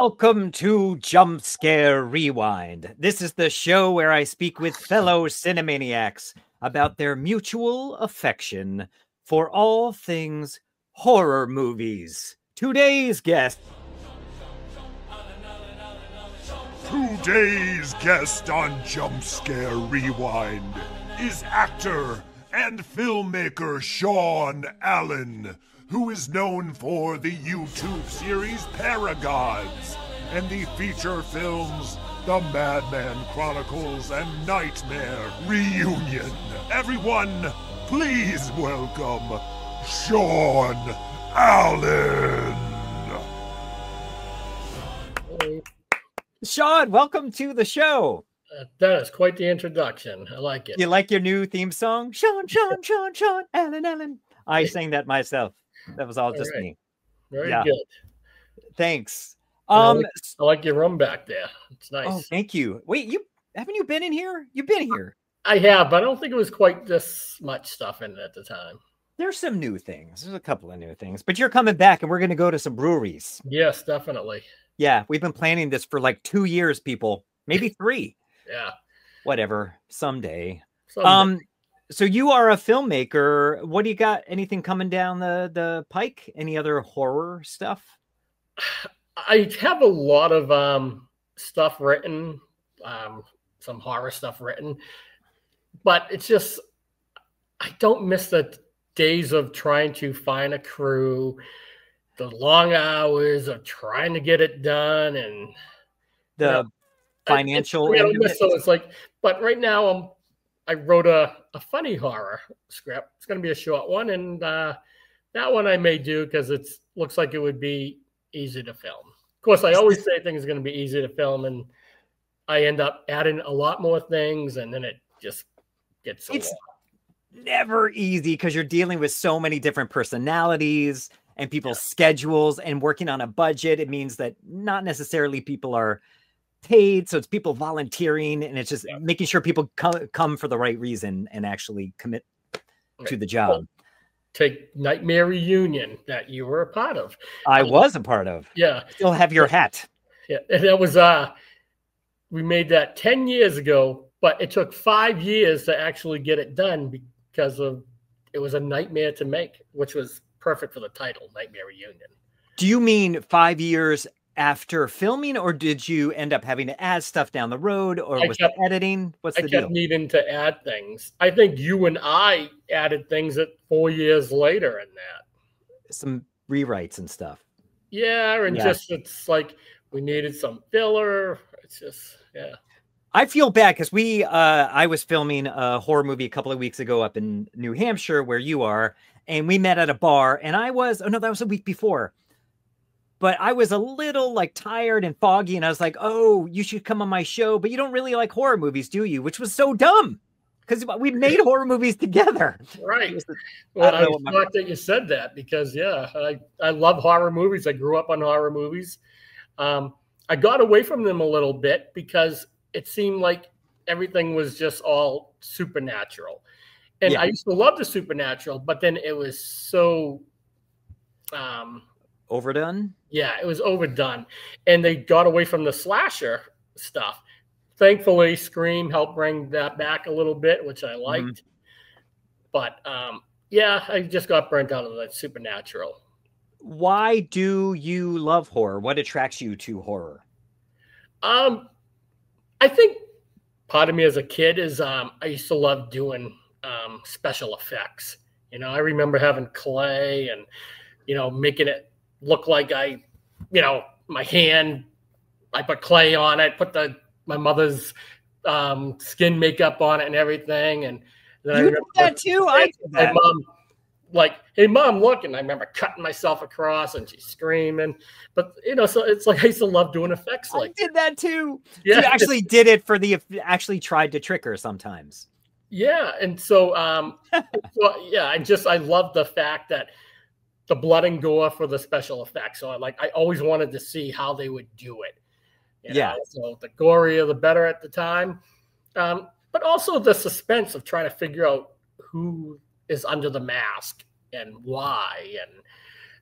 Welcome to Jump Scare Rewind. This is the show where I speak with fellow cinemaniacs about their mutual affection for all things horror movies. Today's guest on Jump Scare Rewind is actor and filmmaker Shawn Allen, who is known for the YouTube series PARAGODS and the feature films The MADMAN Chronicles and Nightmare Reunion. Everyone, please welcome Shawn Allen. Shawn, welcome to the show. That is quite the introduction. I like it. You like your new theme song? Shawn, Allen. I sang that myself. That was all just me. Very good. Thanks. I like your room back there. It's nice. Oh, thank you. Wait, haven't you been in here? You've been here. I have, but I don't think it was quite this much stuff in it at the time. There's some new things. There's a couple of new things, but you're coming back and we're going to go to some breweries. Yes, definitely. Yeah, we've been planning this for like 2 years, people. Maybe 3. Yeah. Whatever. Someday. So you are a filmmaker. What do you got? Anything coming down the pike? Any other horror stuff? I have a lot of stuff written, some horror stuff written, but it's just, I don't miss the days of trying to find a crew, the long hours of trying to get it done, and the financial. I miss those. Like, but right now I wrote a funny horror script. It's going to be a short one, and that one I may do because it looks like it would be easy to film. Of course, I always say things are going to be easy to film, and I end up adding a lot more things, and then it just gets so long. Never easy because you're dealing with so many different personalities and people's schedules and working on a budget. It means that not necessarily people are paid, so it's people volunteering, and it's just making sure people come for the right reason and actually commit to the job. Well, take Nightmare Reunion that you were a part of. I was a part of. Yeah. Still have your hat. Yeah. And that was we made that 10 years ago, but it took 5 years to actually get it done because it was a nightmare to make, which was perfect for the title, Nightmare Reunion. Do you mean 5 years after filming, or did you end up having to add stuff down the road, or was it editing? What's the deal? I kept needing to add things. I think you and I added things at 4 years later in that. Some rewrites and stuff. Yeah, and just it's like we needed some filler. It's just, I feel bad because I was filming a horror movie a couple of weeks ago up in New Hampshire where you are, and we met at a bar, and that was a week before. But I was a little like tired and foggy, and I was like, "Oh, you should come on my show." But you don't really like horror movies, do you? Which was so dumb because we made horror movies together. Right. Well, I was shocked that you said that because I love horror movies. I grew up on horror movies. I got away from them a little bit because it seemed like everything was just all supernatural, and I used to love the supernatural, but then it was so overdone. Yeah, it was overdone, and they got away from the slasher stuff. Thankfully, Scream helped bring that back a little bit, which I liked. But I just got burnt out of that supernatural. Why do you love horror? What attracts you to horror? I think part of me as a kid is I used to love doing special effects. I remember having clay and making it look like my hand, I put clay on it, put my mother's skin makeup on it and everything. And then you did that too? I did that. My mom, like, "Hey, Mom, look." And I remember cutting myself across and she's screaming. But, so it's like I used to love doing effects like that. I did that too. Yeah. So you actually did it actually tried to trick her sometimes. Yeah. And so, I love the fact that the blood and gore for the special effects. So I always wanted to see how they would do it. So the gorier, the better at the time. But also the suspense of trying to figure out who is under the mask and why.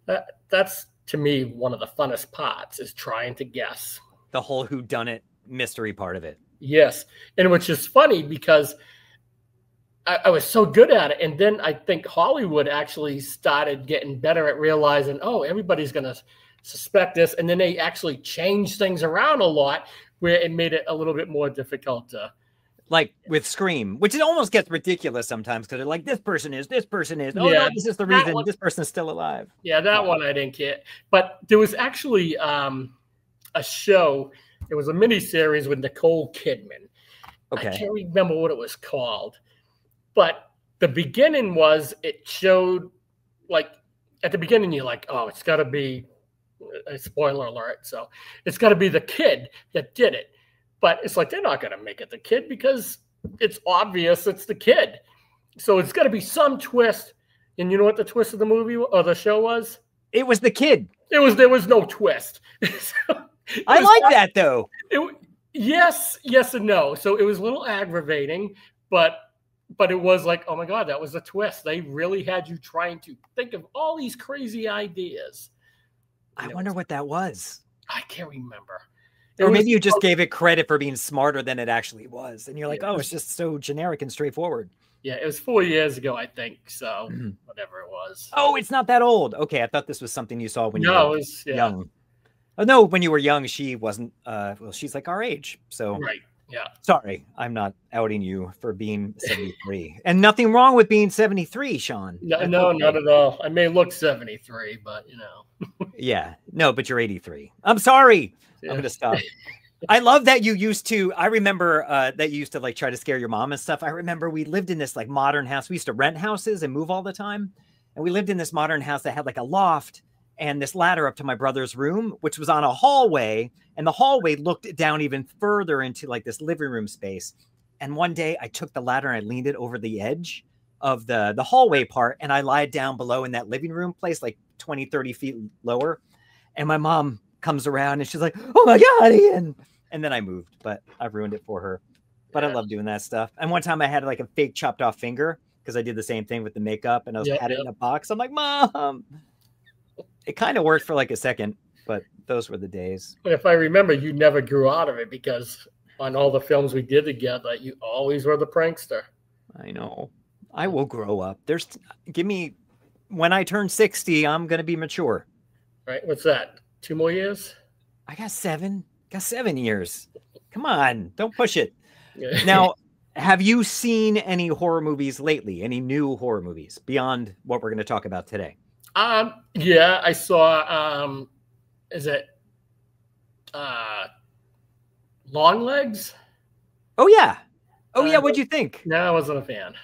And that's to me, one of the funnest parts is trying to guess. The whole whodunit mystery part of it. Yes. And which is funny because I was so good at it. And then I think Hollywood actually started getting better at realizing, oh, everybody's going to suspect this. And then they actually changed things around a lot where it made it a little bit more difficult to. Like with Scream, which it almost gets ridiculous sometimes because they're like, this person is. Oh, yeah, no, this is the reason this person is still alive. Yeah, that one I didn't get. But there was actually a show. It was a miniseries with Nicole Kidman. Okay. I can't remember what it was called. But the beginning was, it showed, like, at the beginning, you're like, oh, it's got to be, a spoiler alert. So it's got to be the kid that did it. But it's like, they're not going to make it the kid because it's obvious it's the kid. So it's got to be some twist. And you know what the twist of the movie or the show was? It was the kid. There was no twist. I like that, though. Yes and no. So it was a little aggravating, but it was like, oh my God, that was a twist. They really had you trying to think of all these crazy ideas. I wonder what that was. I can't remember. Or maybe you just gave it credit for being smarter than it actually was. And you're like, oh, it's just so generic and straightforward. Yeah, it was 4 years ago, I think. So whatever it was. Oh, it's not that old. Okay, I thought this was something you saw when you were young. Oh, no, when you were young, she wasn't. Well, she's like our age. So right. Yeah. Sorry, I'm not outing you for being 73. And nothing wrong with being 73, Shawn. No, not at all. I may look 73, but you know. Yeah. No, but you're 83. I'm sorry. Yeah. I'm going to stop. I love that you used to, I remember that you used to like try to scare your mom and stuff. I remember we lived in this like modern house. We used to rent houses and move all the time. And we lived in this modern house that had like a loft and this ladder up to my brother's room, which was on a hallway. And the hallway looked down even further into like this living room space. And one day I took the ladder and I leaned it over the edge of the hallway part. And I lied down below in that living room place, like 20, 30 feet lower. And my mom comes around and she's like, oh my God, Ian. And then I moved, but I ruined it for her. But I love doing that stuff. And one time I had like a fake chopped off finger because I did the same thing with the makeup and I had it in a box. I'm like, Mom. It kind of worked for like a second, but those were the days. But if I remember, you never grew out of it because on all the films we did together, you always were the prankster. I know. I will grow up. When I turn 60, I'm going to be mature. Right. What's that? 2 more years? I got 7. Got 7 years. Come on. Don't push it. Now, have you seen any horror movies lately? Any new horror movies beyond what we're going to talk about today? Yeah, I saw, is it, Long Legs? Oh, yeah. Oh, yeah. What'd you think? No, I wasn't a fan.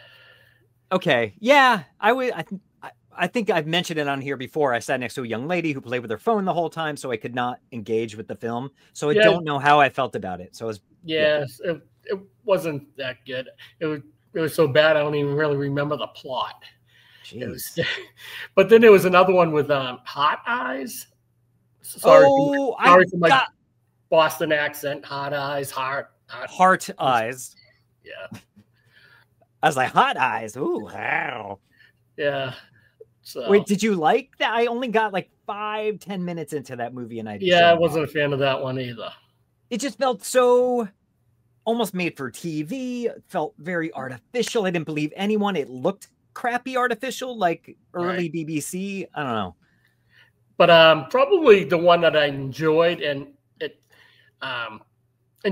Okay. Yeah, I think I've mentioned it on here before. I sat next to a young lady who played with her phone the whole time, so I could not engage with the film. So I don't know how I felt about it. So it wasn't that good. It was so bad, I don't even really remember the plot. But then there was another one with Hot Eyes. Sorry for my Boston accent. Hot Eyes, Heart Eyes. Yeah. I was like, Hot Eyes. Ooh, wow. Yeah. So. Wait, did you like that? I only got like 5-10 minutes into that movie, and I wasn't a fan of that one either. It just felt so almost made for TV. It felt very artificial. I didn't believe anyone. It looked crappy artificial, like early BBC. I don't know. But probably the one that I enjoyed, and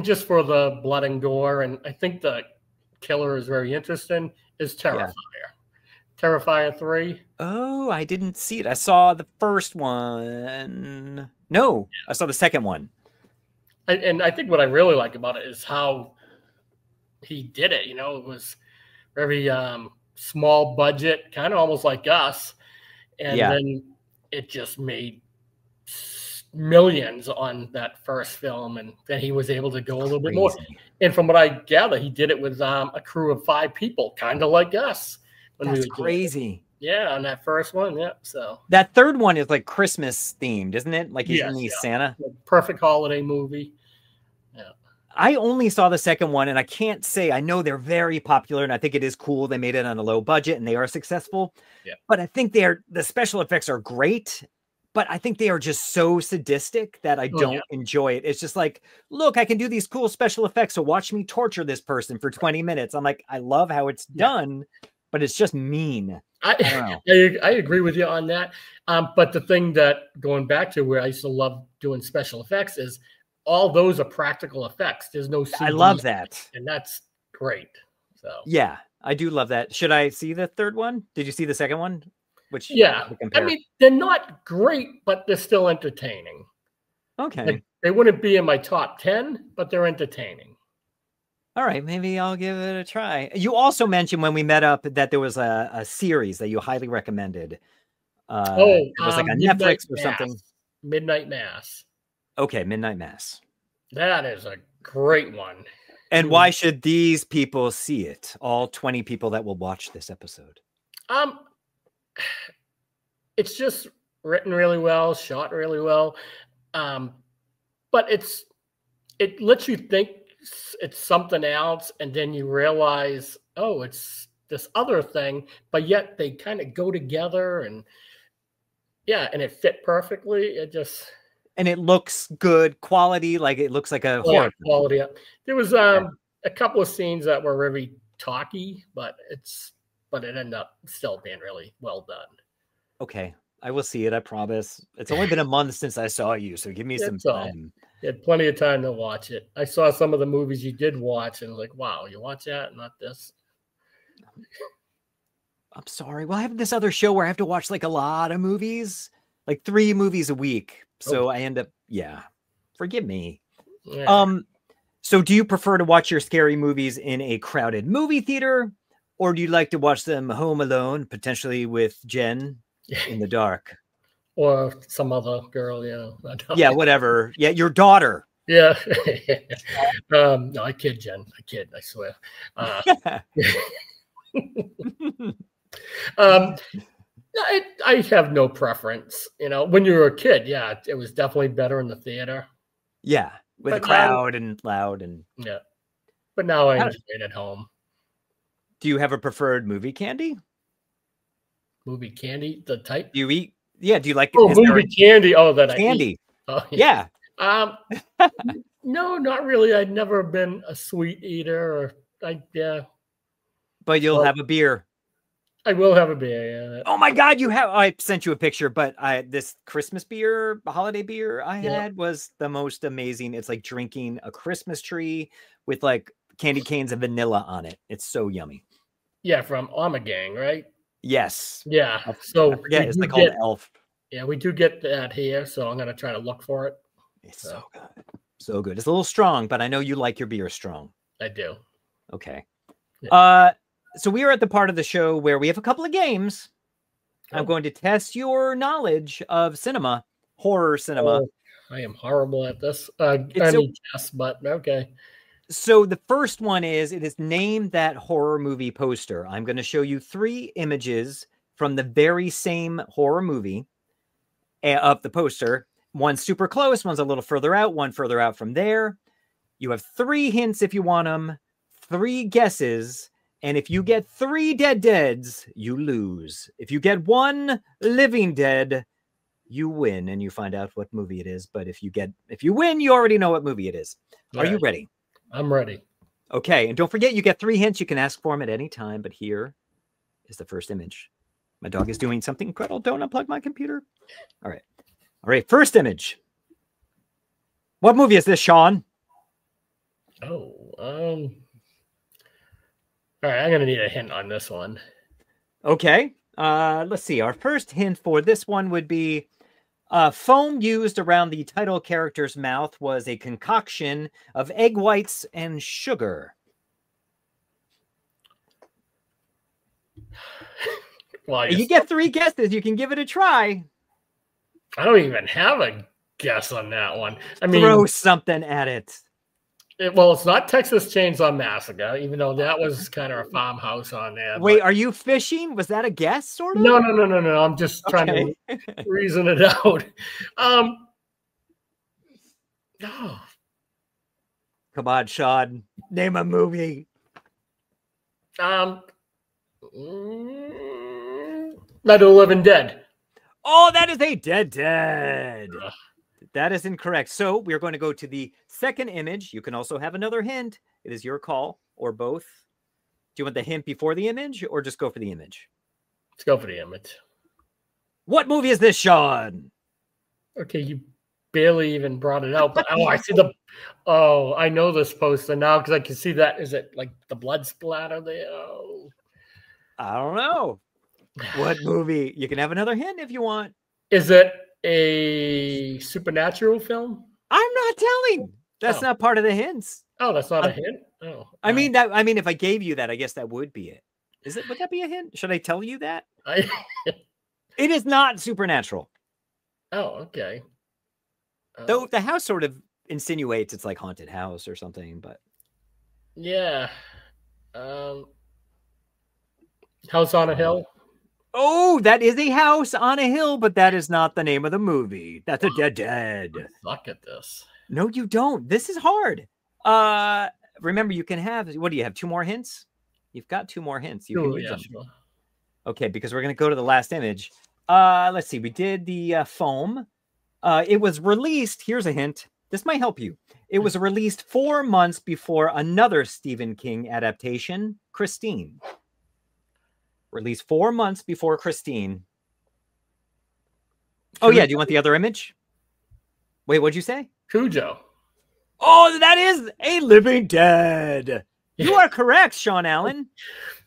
just for the blood and gore, and I think the killer is very interesting, is Terrifier. Yeah. Terrifier 3. Oh, I didn't see it. I saw the first one. No, I saw the second one. And I think what I really like about it is how he did it. You know, it was very small budget, kind of almost like Us. And then it just made millions on that first film. And then he was able to go a little bit more. And from what I gather, he did it with a crew of 5 people, kind of like Us. That's crazy. Yeah, on that first one, So that third one is like Christmas themed, isn't it? Like he's in Santa. Perfect holiday movie. Yeah. I only saw the second one, and I can't say I know they're very popular, and I think it is cool. They made it on a low budget, and they are successful. Yeah. But I think the special effects are great, but I think they are just so sadistic that I don't enjoy it. It's just like, look, I can do these cool special effects, so watch me torture this person for 20 minutes. I'm like, I love how it's done, but it's just mean. I don't know. I agree with you on that. But the thing that, going back to where I used to love doing special effects, is all those are practical effects. There's no CG, I love that. and that's great. So yeah, I do love that. Should I see the third one? Did you see the second one? Which I mean, they're not great, but they're still entertaining. Okay. Like, they wouldn't be in my top 10, but they're entertaining. All right, maybe I'll give it a try. You also mentioned when we met up that there was a series that you highly recommended. It was like a Netflix or something. Midnight Mass. Okay, Midnight Mass. That is a great one. And why should these people see it? All 20 people that will watch this episode. It's just written really well, shot really well. But it lets you think it's something else, and then you realize, oh, it's this other thing, but yet they kind of go together, and and it fit perfectly. And it looks good quality, like it looks like a horror quality. There was a couple of scenes that were very talky, but it ended up still being really well done. Okay, I will see it, I promise. It's only been a month since I saw you, so give me some time. You had plenty of time to watch it. I saw some of the movies you did watch, and was like, wow, you watch that, not this? I'm sorry. Well, I have this other show where I have to watch like a lot of movies, like 3 movies a week. So I end up, forgive me. Yeah. So do you prefer to watch your scary movies in a crowded movie theater, or do you like to watch them home alone, potentially with Jen in the dark? Or some other girl, Yeah, whatever. Yeah, your daughter. Yeah. No, I kid, Jen. I kid, I swear. I have no preference. When you were a kid, it was definitely better in the theater. Yeah, with a crowd and loud and But now I enjoy it at home. Do you have a preferred movie candy? Movie candy, the type? Do you eat? Yeah, do you like movie candy? Oh, that candy. I eat. Oh, yeah. No, not really. I've never been a sweet eater, But you'll have a beer. I will have a beer, yeah. Oh my God, I sent you a picture, but this Christmas beer, holiday beer I had was the most amazing. It's like drinking a Christmas tree with like candy canes and vanilla on it. It's so yummy. Yeah, from Armagang, right? Yes. Yeah. So it's like called Elf. Yeah, we do get that here, so I'm gonna try to look for it. It's so good. So good. It's a little strong, but I know you like your beer strong. I do. Okay. Yeah. So we are at the part of the show where we have a couple of games. I'm going to test your knowledge of cinema, horror cinema. I am horrible at this. Test, but okay. So the first one is, it is name that horror movie poster. I'm going to show you 3 images from the very same horror movie of the poster. One's super close, one's a little further out, one further out from there. You have 3 hints if you want them, 3 guesses. And if you get 3 deads, you lose. If you get 1 living dead, you win, and you find out what movie it is. But if you win, you already know what movie it is. Are you ready? I'm ready. Okay, and don't forget, you get 3 hints. You can ask for them at any time, but here is the first image. My dog is doing something incredible. Don't unplug my computer. All right, first image. What movie is this, Shawn? All right, I'm going to need a hint on this one. Okay. Let's see. Our first hint for this one would be foam used around the title character's mouth was a concoction of egg whites and sugar. Well, you get 3 guesses. You can give it a try. I don't even have a guess on that one. I mean, throw something at it. It's not Texas Chainsaw Massacre, even though that was kind of a farmhouse on there. Wait, are you fishing? Was that a guess, sort of? No. I'm just trying to reason it out. Come on, Shawn. Name a movie. Night of the Living Dead. Oh, that is a dead. That is incorrect. So we're going to go to the second image. You can also have another hint. It is your call, or both. Do you want the hint before the image, or just go for the image? Let's go for the image. What movie is this, Shawn? Okay, you barely even brought it out, but oh, I see the. Oh, I know this poster now because I can see that. Is it like the blood splatter there? Oh, I don't know. What movie? You can have another hint if you want. Is it a supernatural film? I'm not telling. That's not part of the hints. Oh, that's not a hint. Oh, I mean that. I mean, if I gave you that, I guess that would be it. Is it? Would that be a hint? Should I tell you that? It is not supernatural. Oh, okay. Though the house sort of insinuates it's like haunted house or something, but yeah. House on a Hill. Oh, that is a house on a hill, but that is not the name of the movie. That's a dead. I suck at this. No, you don't. This is hard. Remember, you can have, what do you have? 2 more hints? You've got 2 more hints. You can use them. Sure. Okay, because we're going to go to the last image. Let's see. We did the foam. It was released. Here's a hint. This might help you. It was released 4 months before another Stephen King adaptation, Christine. Released 4 months before Christine. Oh, yeah. Do you want the other image? Wait, what'd you say? Cujo. Oh, that is a Living Dead. You are correct, Shawn Allen.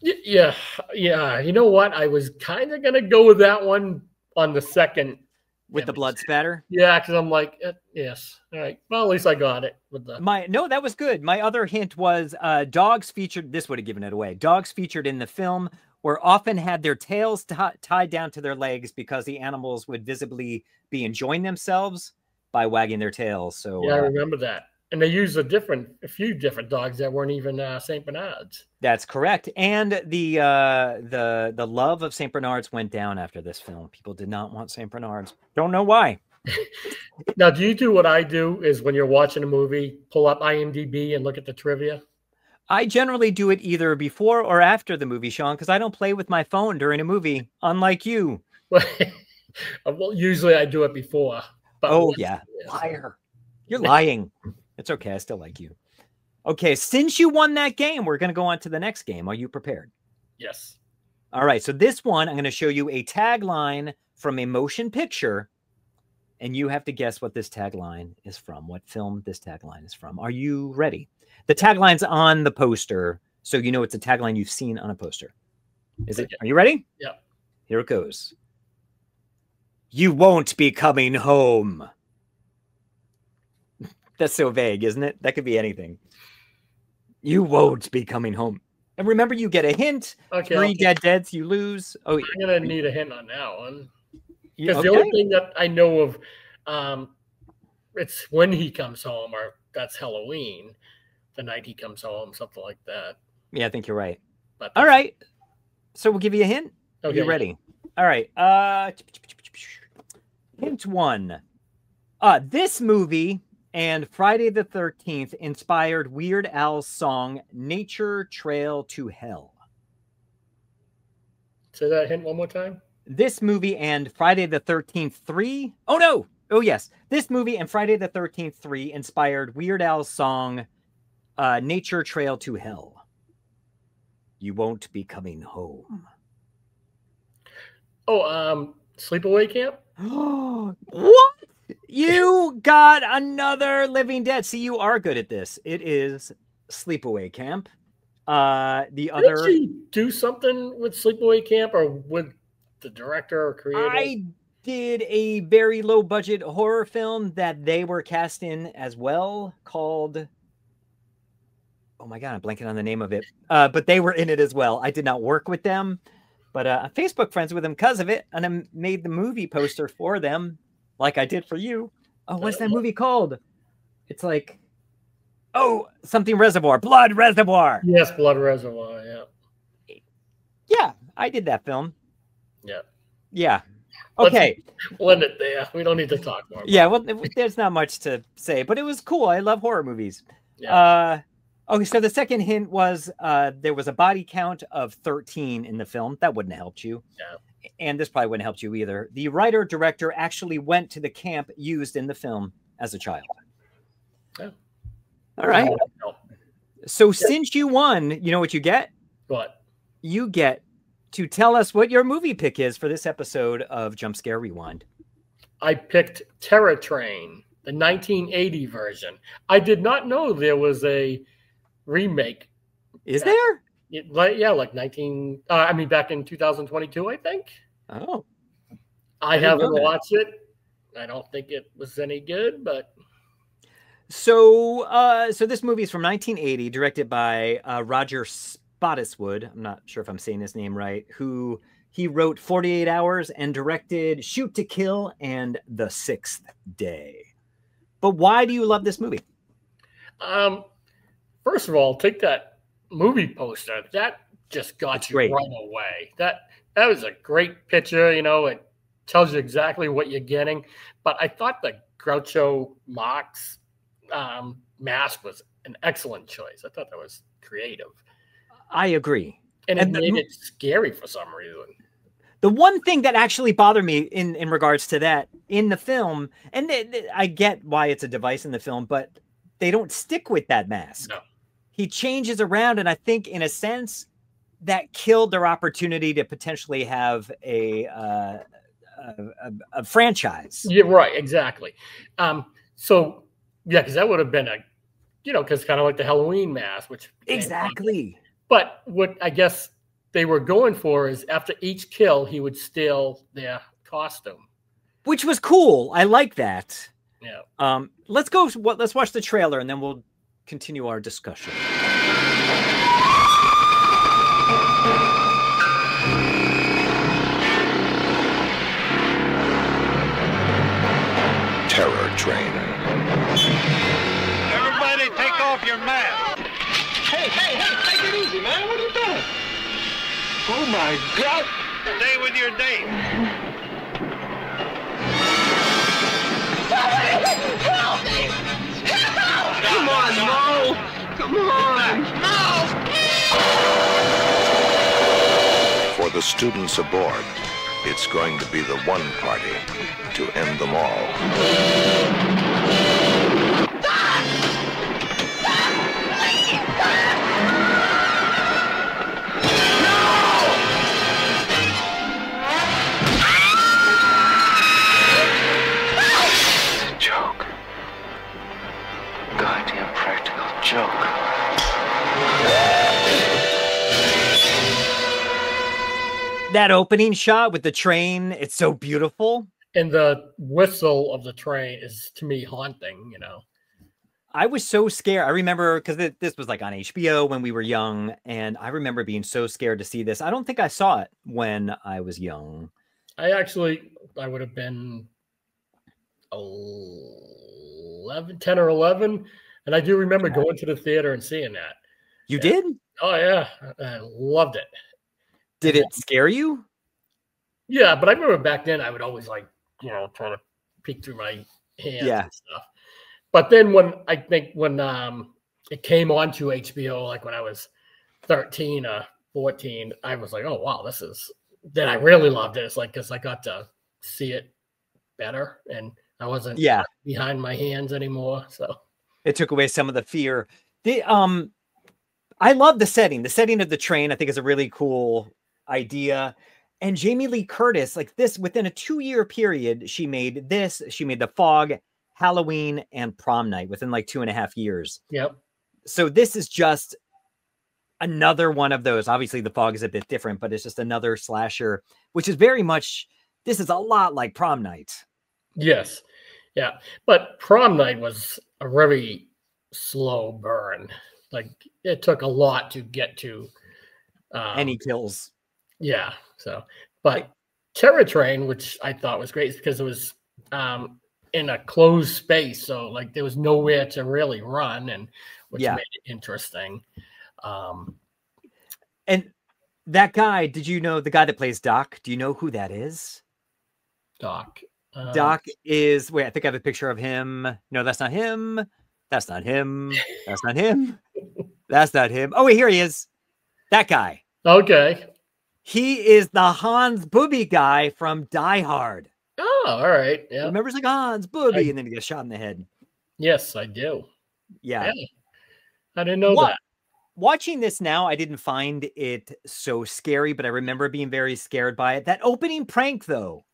Yeah. You know what? I was kind of going to go with that one on the second. With the blood spatter? Yeah, because I'm like, yes. All right. Well, at least I got it. With the... No, that was good. My other hint was dogs featured. This would have given it away. Dogs featured in the film were often had their tails tied down to their legs because the animals would visibly be enjoying themselves by wagging their tails. So yeah, I remember that. And they used a few different dogs that weren't even Saint Bernards. That's correct. And the love of Saint Bernards went down after this film. People did not want Saint Bernards. Don't know why. Now, do you do what I do? Is when you're watching a movie, pull up IMDb and look at the trivia? I generally do it either before or after the movie, Shawn, because I don't play with my phone during a movie, unlike you. Well, usually I do it before. But oh, yeah. Liar. You're lying. It's okay. I still like you. Okay. Since you won that game, we're going to go on to the next game. Are you prepared? Yes. All right. So this one, I'm going to show you a tagline from a motion picture, and you have to guess what this tagline is from, what film this tagline is from. Are you ready? The tagline's on the poster, so you know it's a tagline you've seen on a poster. Is it? Are you ready? Yeah. Here it goes. You won't be coming home. That's so vague, isn't it? That could be anything. You won't be coming home. And remember, you get a hint. Okay. 3 deads, you lose. Oh, I'm going to need a hint on that one. Because the only thing that I know of, it's when he comes home, or that's Halloween, the night he comes home, something like that. Yeah, I think you're right. But all right. So we'll give you a hint. Okay. You ready? All right. Hint 1. This movie and Friday the 13th inspired Weird Al's song Nature Trail to Hell. Say that hint one more time. This movie and Friday the 13th 3. Oh, no. Oh, yes. This movie and Friday the 13th 3 inspired Weird Al's song Nature Trail to Hell. You won't be coming home. Oh, Sleepaway Camp? What? You got another Living Dead. See, you are good at this. It is Sleepaway Camp. The other. Did you do something with Sleepaway Camp or with the director or creator? I did a very low budget horror film that they were cast in as well called. Oh my God, I'm blanking on the name of it. But they were in it as well. I did not work with them, but I'm Facebook friends with them because of it. And I made the movie poster for them like I did for you. Oh, what's that movie called? It's like, oh, something Reservoir. Blood Reservoir. Yes, Blood Reservoir, yeah. Yeah, I did that film. Yeah. Yeah. Okay. Let's end it there. We don't need to talk more. Yeah, well, there's not much to say, but it was cool. I love horror movies. Yeah. Okay, so the second hint was there was a body count of 13 in the film. That wouldn't have helped you. Yeah. and this probably wouldn't help you either, the writer-director actually went to the camp used in the film as a child. Yeah. All right. So since you won, you know what you get? What? You get to tell us what your movie pick is for this episode of Jump Scare Rewind. I picked Terror Train, the 1980 version. I did not know there was a remake. Is there? Like back in 2022, I think. Oh. I haven't watched it. I don't think it was any good, but... So this movie is from 1980, directed by Roger Spottiswoode. I'm not sure if I'm saying his name right. He wrote 48 Hours and directed Shoot to Kill and The Sixth Day. But why do you love this movie? First of all, take that movie poster. That just got you right away. That was a great picture. You know, it tells you exactly what you're getting. But I thought the Groucho Marx mask was an excellent choice. I thought that was creative. I agree. And it made it scary for some reason. The one thing that actually bothered me in regards to that in the film, and I get why it's a device in the film, but they don't stick with that mask. No. He changes around, and I think in a sense that killed their opportunity to potentially have a franchise. Yeah, right, exactly. So yeah, because that would have been because kind of like the Halloween mask, which exactly. But what I guess they were going for is after each kill, he would steal their costume, which was cool. I like that. Yeah. Let's watch the trailer and then we'll continue our discussion. Terror Train. Everybody take off your mask. Hey, take it easy, man. What are you doing? Oh, my God. Stay with your date. Help me! Help! Come on, Mo! Come on! No! For the students aboard, it's going to be the one party to end them all. Joke. Goddamn practical joke. That opening shot with the train, it's so beautiful. And the whistle of the train is, to me, haunting, you know. I was so scared. I remember, because this was like on HBO when we were young, and I remember being so scared to see this. I don't think I saw it when I was young. I would have been 10 or 11, and I do remember going to the theater and seeing that. You did? Oh, yeah. I loved it. Did it scare you? Yeah, but I remember back then I would always try to peek through my hands and stuff. But then when it came onto HBO, like when I was 13 or 14, I was like, oh, wow, then I really loved it. It's like, because I got to see it better and I wasn't behind my hands anymore. So it took away some of the fear. I love the setting. The setting of the train, I think, is a really cool idea. And Jamie Lee Curtis, like this, within a 2-year period, she made The Fog, Halloween, and Prom Night within like 2.5 years. Yep. So this is just another one of those. Obviously, The Fog is a bit different, but it's just another slasher, which is very much, this is a lot like Prom Night. Yes. Yeah. But Prom Night was a very slow burn. Like it took a lot to get to any kills. Yeah. So, but Terror Train, which I thought was great because it was in a closed space. So like there was nowhere to really run, and which made it interesting. And that guy, did you know the guy that plays Doc? Do you know who that is? Doc. Doc is, wait, I think I have a picture of him. No, that's not him. That's not him. That's not him. That's not him. Oh, wait, here he is. That guy. Okay. He is the Hans Booby guy from Die Hard. Oh, all right. Yeah. Remember, it's like Hans Booby, and then he gets shot in the head. Yes, I do. Yeah. I didn't know that. Watching this now, I didn't find it so scary, but I remember being very scared by it. That opening prank, though,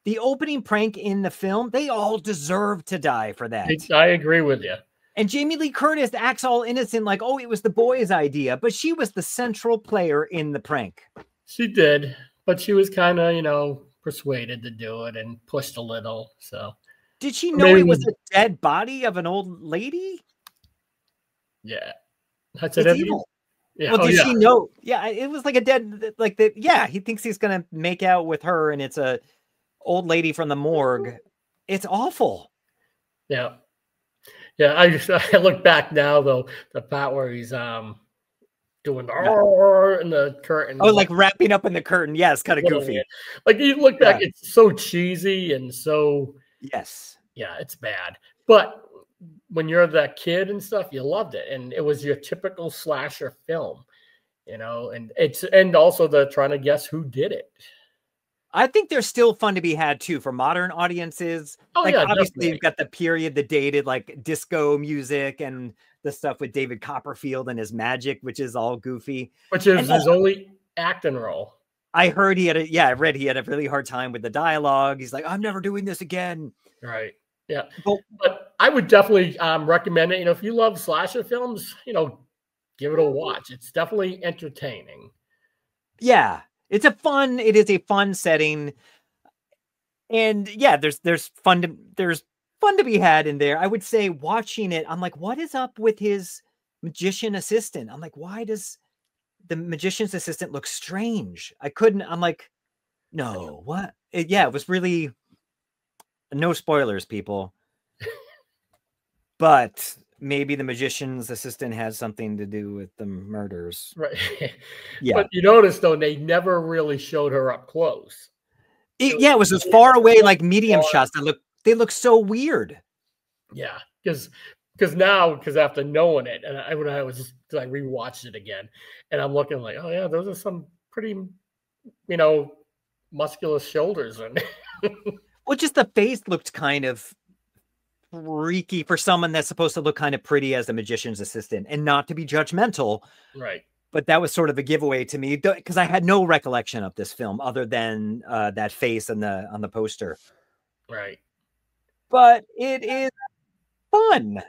the opening prank in the film, they all deserve to die for that. I agree with you. And Jamie Lee Curtis acts all innocent, like, oh, it was the boy's idea, but she was the central player in the prank. She did, but she was kind of, you know, persuaded to do it and pushed a little. So, did she know it was a dead body of an old lady? Yeah, that's it. Evil. Yeah. Well, did she know? Yeah, it was like a dead, like that. Yeah, he thinks he's gonna make out with her, and it's a old lady from the morgue. It's awful. Yeah, yeah. I look back now though, the part where he's doing the in the curtain. Oh, like wrapping up in the curtain. Yes, kind of goofy. Like you look back, it's so cheesy and so. Yes. Yeah, it's bad. But when you're that kid and stuff, you loved it, and it was your typical slasher film, you know. And also the trying to guess who did it. I think they're still fun to be had too for modern audiences. Oh, like, yeah, obviously definitely. you've got the period, the dated like disco music and the stuff with David Copperfield and his magic, which is all goofy. Which is his only acting role. I heard he had I read he had a really hard time with the dialogue. He's like, I'm never doing this again. Right. Yeah. But I would definitely recommend it. You know, if you love slasher films, you know, give it a watch. It's definitely entertaining. Yeah. It is a fun setting. And yeah, there's fun to be had in there. I would say watching it, I'm like, what is up with his magician assistant? I'm like, why does the magician's assistant look strange? I'm like, no, what? It was really, no spoilers, people. But maybe the magician's assistant has something to do with the murders. Right. Yeah. But you notice, though, they never really showed her up close. It was as far away, like medium shots. They look so weird. Yeah. Because after knowing it, and I rewatched it again, and I'm looking like, oh, yeah, those are some pretty, you know, muscular shoulders. Well, just the face looked kind of freaky for someone that's supposed to look kind of pretty as a magician's assistant, and not to be judgmental. Right. But that was sort of a giveaway to me because I had no recollection of this film other than that face on the poster. Right. But it is fun.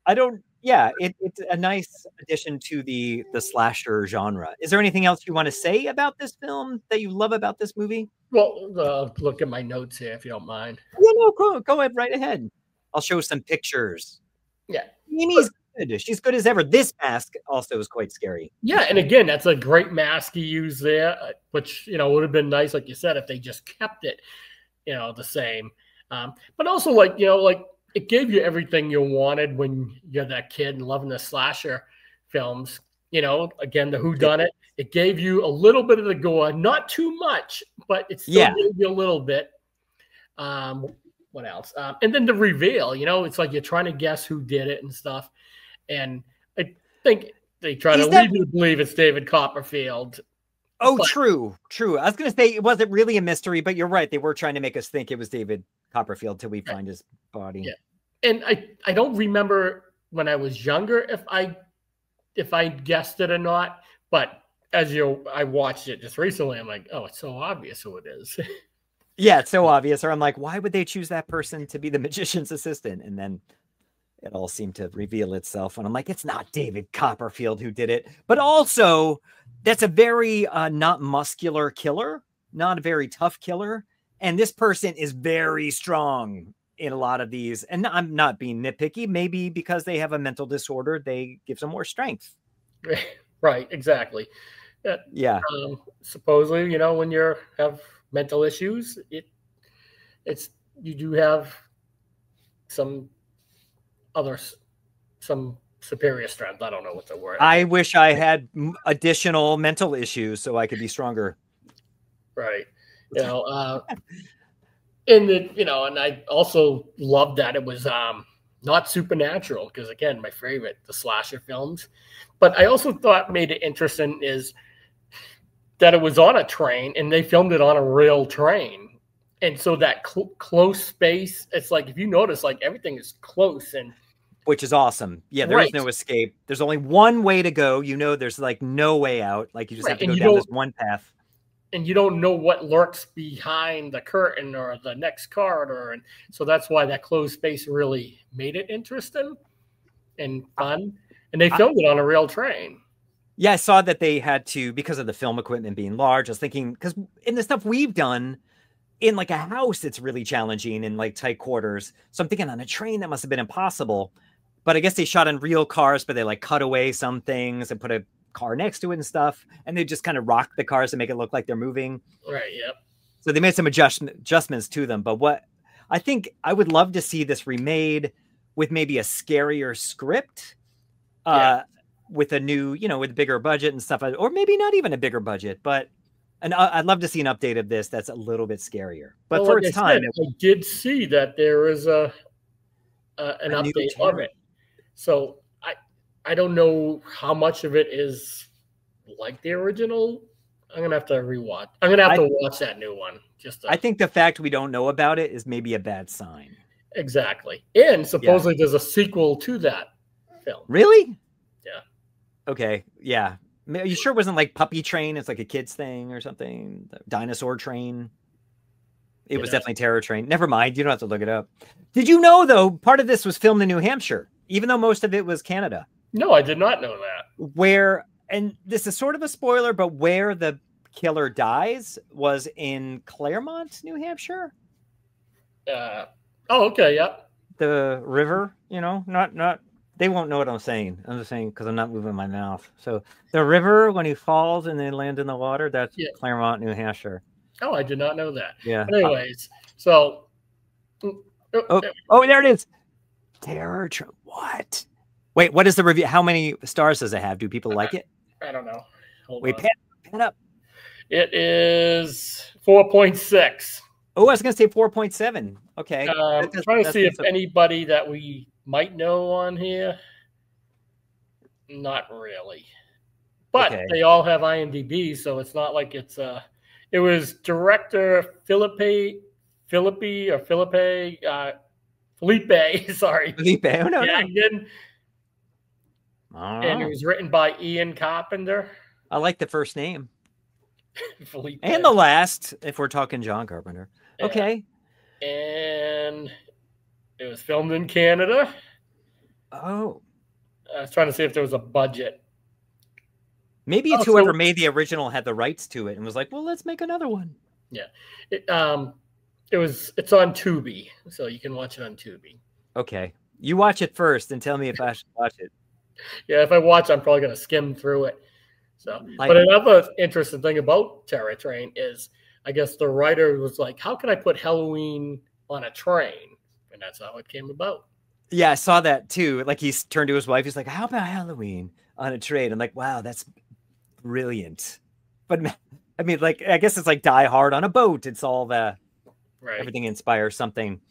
It's a nice addition to the slasher genre. Is there anything else you want to say about this film that you love about this movie? Well, look at my notes here, if you don't mind. Yeah, no, go ahead, right ahead. I'll show some pictures. Yeah. Amy's good. She's good as ever. This mask also is quite scary. Yeah, and again, that's a great mask he used there, which, you know, would have been nice, like you said, if they just kept it, you know, the same. But also, like, you know, like, it gave you everything you wanted when you're that kid and loving the slasher films. You know, again, the whodunit. It gave you a little bit of the gore, not too much, but it still gave you a little bit. What else? And then the reveal. You know, it's like you're trying to guess who did it and stuff. And I think they try to lead you to believe it's David Copperfield. Oh, true. I was going to say it wasn't really a mystery, but you're right. They were trying to make us think it was David Copperfield till we find his body. Yeah. And I don't remember when I was younger if I guessed it or not, but I watched it just recently, I'm like, oh, it's so obvious who it is. Yeah, it's so obvious. Or I'm like, why would they choose that person to be the magician's assistant? And then it all seemed to reveal itself. And I'm like, it's not David Copperfield who did it. But also, that's a very not muscular killer, not a very tough killer. And this person is very strong in a lot of these. And I'm not being nitpicky. Maybe because they have a mental disorder, they give them more strength. Right, exactly. Yeah. Supposedly, you know, when you have mental issues, you do have some superior strength. I don't know what the word. I wish I had additional mental issues so I could be stronger. Right. You know, and I also loved that it was not supernatural, because again, my favorite, the slasher films. But I also thought made it interesting is that it was on a train, and they filmed it on a real train. And so that close space, it's like, if you notice, like everything is close, and which is awesome. Yeah, there is no escape. There's only one way to go. You know, there's like no way out. Like you just have to go down this one path. And you don't know what lurks behind the curtain or the next corridor. And so that's why that closed space really made it interesting and fun. And they filmed it on a real train. Yeah, I saw that they had to, because of the film equipment being large. I was thinking, because in the stuff we've done, in like a house, it's really challenging in like tight quarters. So I'm thinking on a train, that must have been impossible. But I guess they shot in real cars, but they like cut away some things and put a car next to it and stuff. And they just kind of rock the cars to make it look like they're moving. Right, yep. So they made some adjustments to them. But what I think I would love to see this remade with maybe a scarier script, with a new, you know, with a bigger budget and stuff, or maybe not even a bigger budget, but I'd love to see an update of this that's a little bit scarier. But well, for like its time, I did see that there is an update of it. So I don't know how much of it is like the original. I'm gonna have to rewatch. I'm gonna have to watch that new one. I think the fact we don't know about it is maybe a bad sign. Exactly. And supposedly there's a sequel to that film. Really? Yeah. Okay. Yeah. Are you sure it wasn't like Puppy Train? It's like a kid's thing or something. The Dinosaur Train. It was definitely Terror Train. Never mind. You don't have to look it up. Did you know, though, part of this was filmed in New Hampshire, even though most of it was Canada? No, I did not know that. And this is sort of a spoiler, but where the killer dies was in Claremont, New Hampshire. Oh, okay. Yep. The river, you know, not. They won't know what I'm saying. I'm just saying because I'm not moving my mouth. So the river, when he falls and then lands in the water, that's Claremont, New Hampshire. Oh, I did not know that. Yeah. But anyways, so. Oh, there it is. Terror. What? Wait, what is the review? How many stars does it have? Do people like it? I don't know. Wait, pan up. It is 4.6. Oh, I was going to say 4.7. Okay. I'm trying to see if anybody that we might know on here. Not really. But they all have IMDb, so it's not like it's it was director Felipe, sorry. Felipe. Oh, no. And it was written by Ian Carpenter. I like the first name. Felipe. And the last, if we're talking John Carpenter. Yeah. Okay. And it was filmed in Canada. Oh. I was trying to see if there was a budget. Maybe it's whoever made the original had the rights to it and was like, well, let's make another one. Yeah. It's on Tubi, so you can watch it on Tubi. Okay. You watch it first and tell me if I should watch it. Yeah, if I watch, I'm probably going to skim through it. So, but another interesting thing about Terror Train is, I guess the writer was like, how can I put Halloween on a train? And that's how it came about. Yeah, I saw that too. Like he turned to his wife. He's like, how about Halloween on a train? I'm like, wow, that's brilliant. But I mean, like, I guess it's like Die Hard on a boat. It's all everything inspires something.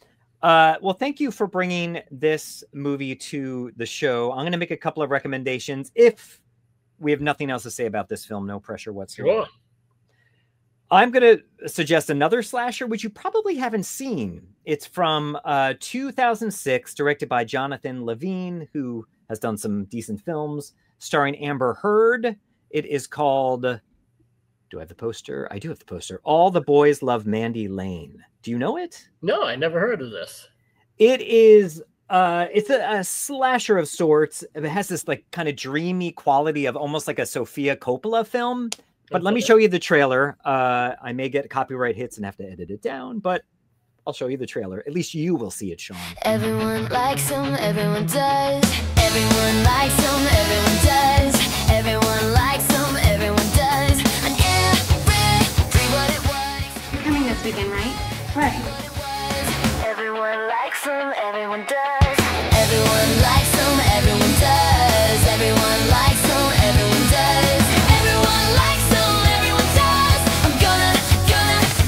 Well, thank you for bringing this movie to the show. I'm going to make a couple of recommendations. If we have nothing else to say about this film, no pressure whatsoever. Sure. I'm going to suggest another slasher, which you probably haven't seen. It's from 2006, directed by Jonathan Levine, who has done some decent films, starring Amber Heard. It is called, do I have the poster? I do have the poster. All the Boys Love Mandy Lane. Do you know it? No, I never heard of this. It is, it's a slasher of sorts. It has this like kind of dreamy quality of almost like a Sofia Coppola film. But let me show you the trailer. I may get copyright hits and have to edit it down, but I'll show you the trailer. At least you will see it, Shawn. Everyone likes him, everyone does. Everyone likes him, everyone does. Everyone likes him, everyone does. And everybody was. You're coming this weekend, right? Right. Everyone likes him, everyone does. Everyone likes him, everyone does. Everyone likes him, everyone does. Everyone likes him, everyone does. I'm gonna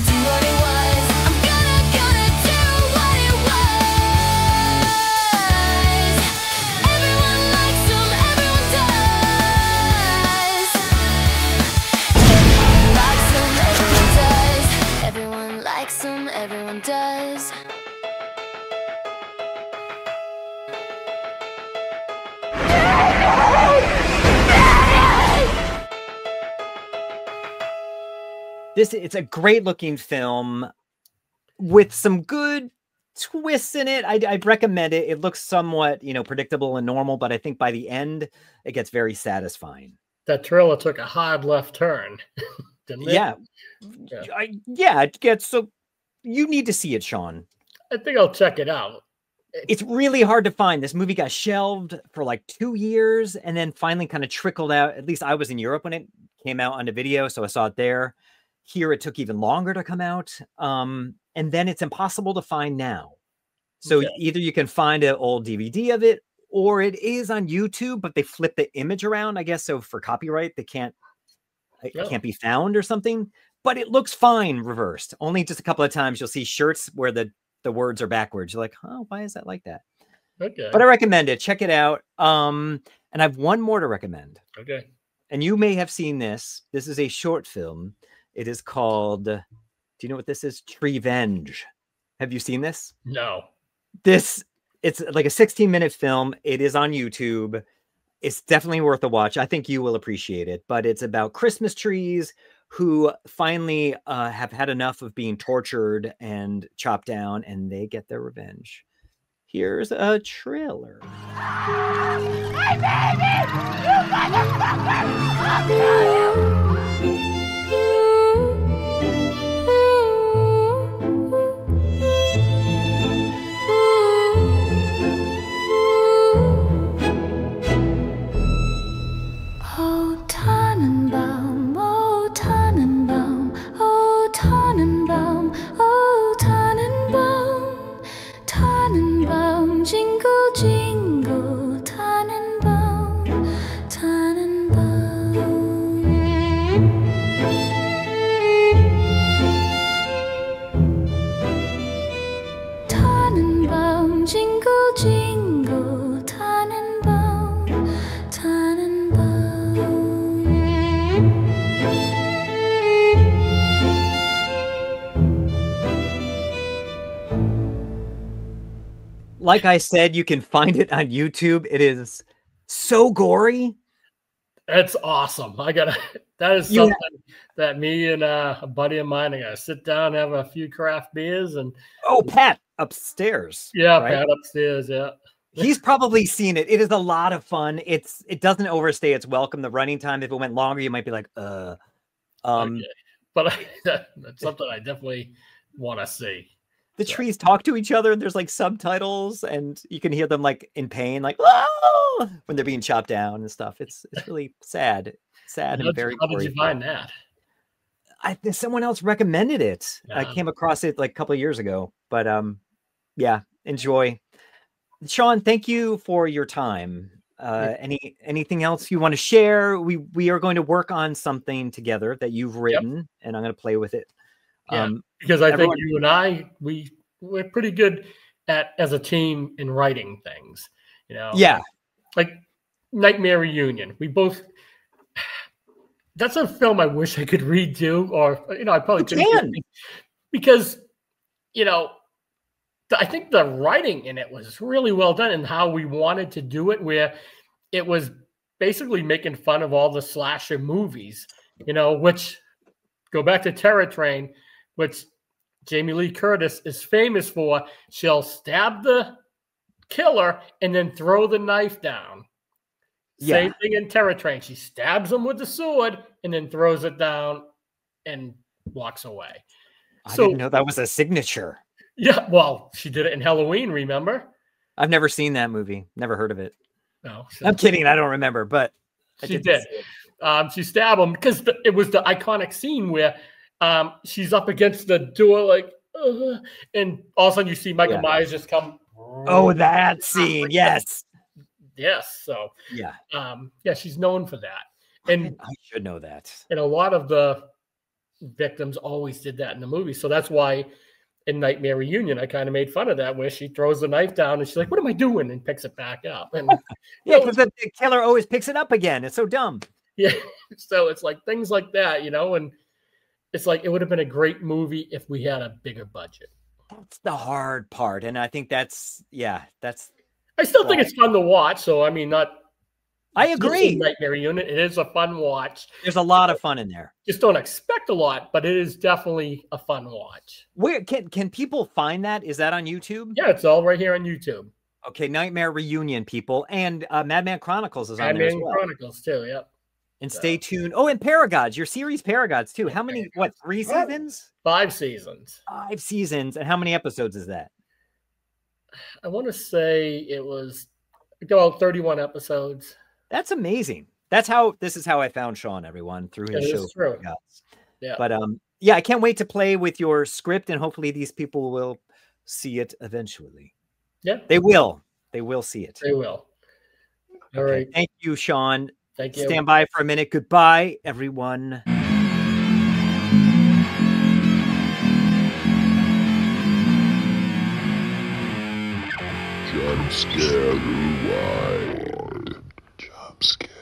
do what it was. I'm gonna do what it was. Everyone likes him, everyone does. It's a great looking film with some good twists in it. I'd recommend it. It looks somewhat, predictable and normal, but I think by the end it gets very satisfying. That trailer took a hard left turn, didn't it? Yeah. It gets so. You need to see it, Shawn. I think I'll check it out. It's really hard to find. This movie got shelved for like 2 years and then finally kind of trickled out. At least I was in Europe when it came out on the video, so I saw it there. Here it took even longer to come out. And then it's impossible to find now. So either you can find an old DVD of it, or it is on YouTube, but they flip the image around, I guess. So for copyright, it can't be found or something. But it looks fine reversed. Only just a couple of times you'll see shirts where the words are backwards. You're like, oh, why is that like that? Okay. But I recommend it. Check it out. And I have one more to recommend. Okay. And you may have seen this. This is a short film. It is called, do you know what this is? Treevenge. Have you seen this? No. It's like a 16-minute film. It is on YouTube. It's definitely worth a watch. I think you will appreciate it. But it's about Christmas trees who finally have had enough of being tortured and chopped down, and they get their revenge. Here's a trailer. I made it! You motherfucker! Oh, Tannenbaum, oh, Tannenbaum, oh, Tannenbaum, oh, Tannenbaum, Tannenbaum, jingle, jingle, Tannenbaum, Tannenbaum. Tannenbaum, jingle, jingle, Tannenbaum, Tannenbaum. Like I said, you can find it on YouTube. It is so gory. That's awesome. That is something that me and a buddy of mine are gonna sit down, have a few craft beers, and Pat upstairs. Yeah, right? Pat upstairs. Yeah, he's probably seen it. It is a lot of fun. It doesn't overstay its welcome. The running time, if it went longer, you might be like, okay. But that's something I definitely want to see. The trees talk to each other, and there's like subtitles, and you can hear them like in pain, like "Whoa!" when they're being chopped down and stuff. It's really sad and very. How did you find that? Someone else recommended it. Yeah. I came across it like a couple of years ago, but yeah, enjoy. Shawn, thank you for your time. Anything else you want to share? We are going to work on something together that you've written, and I'm going to play with it. Yeah, because I think you and I, we're pretty good as a team in writing things, Yeah. Like Nightmare Reunion. We both, that's a film I wish I could redo, or, I probably couldn't. Because, I think the writing in it was really well done, and how we wanted to do it, where it was basically making fun of all the slasher movies, which go back to Terror Train, which Jamie Lee Curtis is famous for. She'll stab the killer and then throw the knife down. Yeah. Same thing in Terror Train. She stabs him with the sword and then throws it down and walks away. I didn't know that was a signature. Yeah, well, she did it in Halloween, remember? I've never seen that movie. Never heard of it. No. I'm kidding. I don't remember, but she did. She stabbed him because it was the iconic scene where she's up against the door, like, and all of a sudden you see Michael Myers just come. Oh, that scene. Yes. Yes. So, she's known for that. And I should know that. And a lot of the victims always did that in the movie. So that's why in Nightmare Reunion, I kind of made fun of that, where she throws the knife down and she's like, what am I doing? And picks it back up. And yeah, because the killer always picks it up again. It's so dumb. Yeah. So it's like things like that, and it's like it would have been a great movie if we had a bigger budget. That's the hard part. And I think that's. I still think it's fun to watch. So, I mean, I agree. Nightmare Unit. It is a fun watch. There's a lot of fun in there. Just don't expect a lot, but it is definitely a fun watch. Where can people find that? Is that on YouTube? Yeah, it's all right here on YouTube. Okay, Nightmare Reunion, people. And Madman Chronicles is on there as well. Madman Chronicles, too, yep. And stay tuned. Oh, and Paragods, your series Paragods, too. How many, 3 seasons? 5 seasons. 5 seasons. And how many episodes is that? I want to say it was about 31 episodes. That's amazing. This is how I found Shawn, everyone, through his show. True. Yeah. But yeah, I can't wait to play with your script, and hopefully these people will see it eventually. Yeah. They will. They will see it. They will. All right. Thank you, Shawn. Thank you. Stand by for a minute. Goodbye, everyone. Jumpscare rewind. Jumpscare.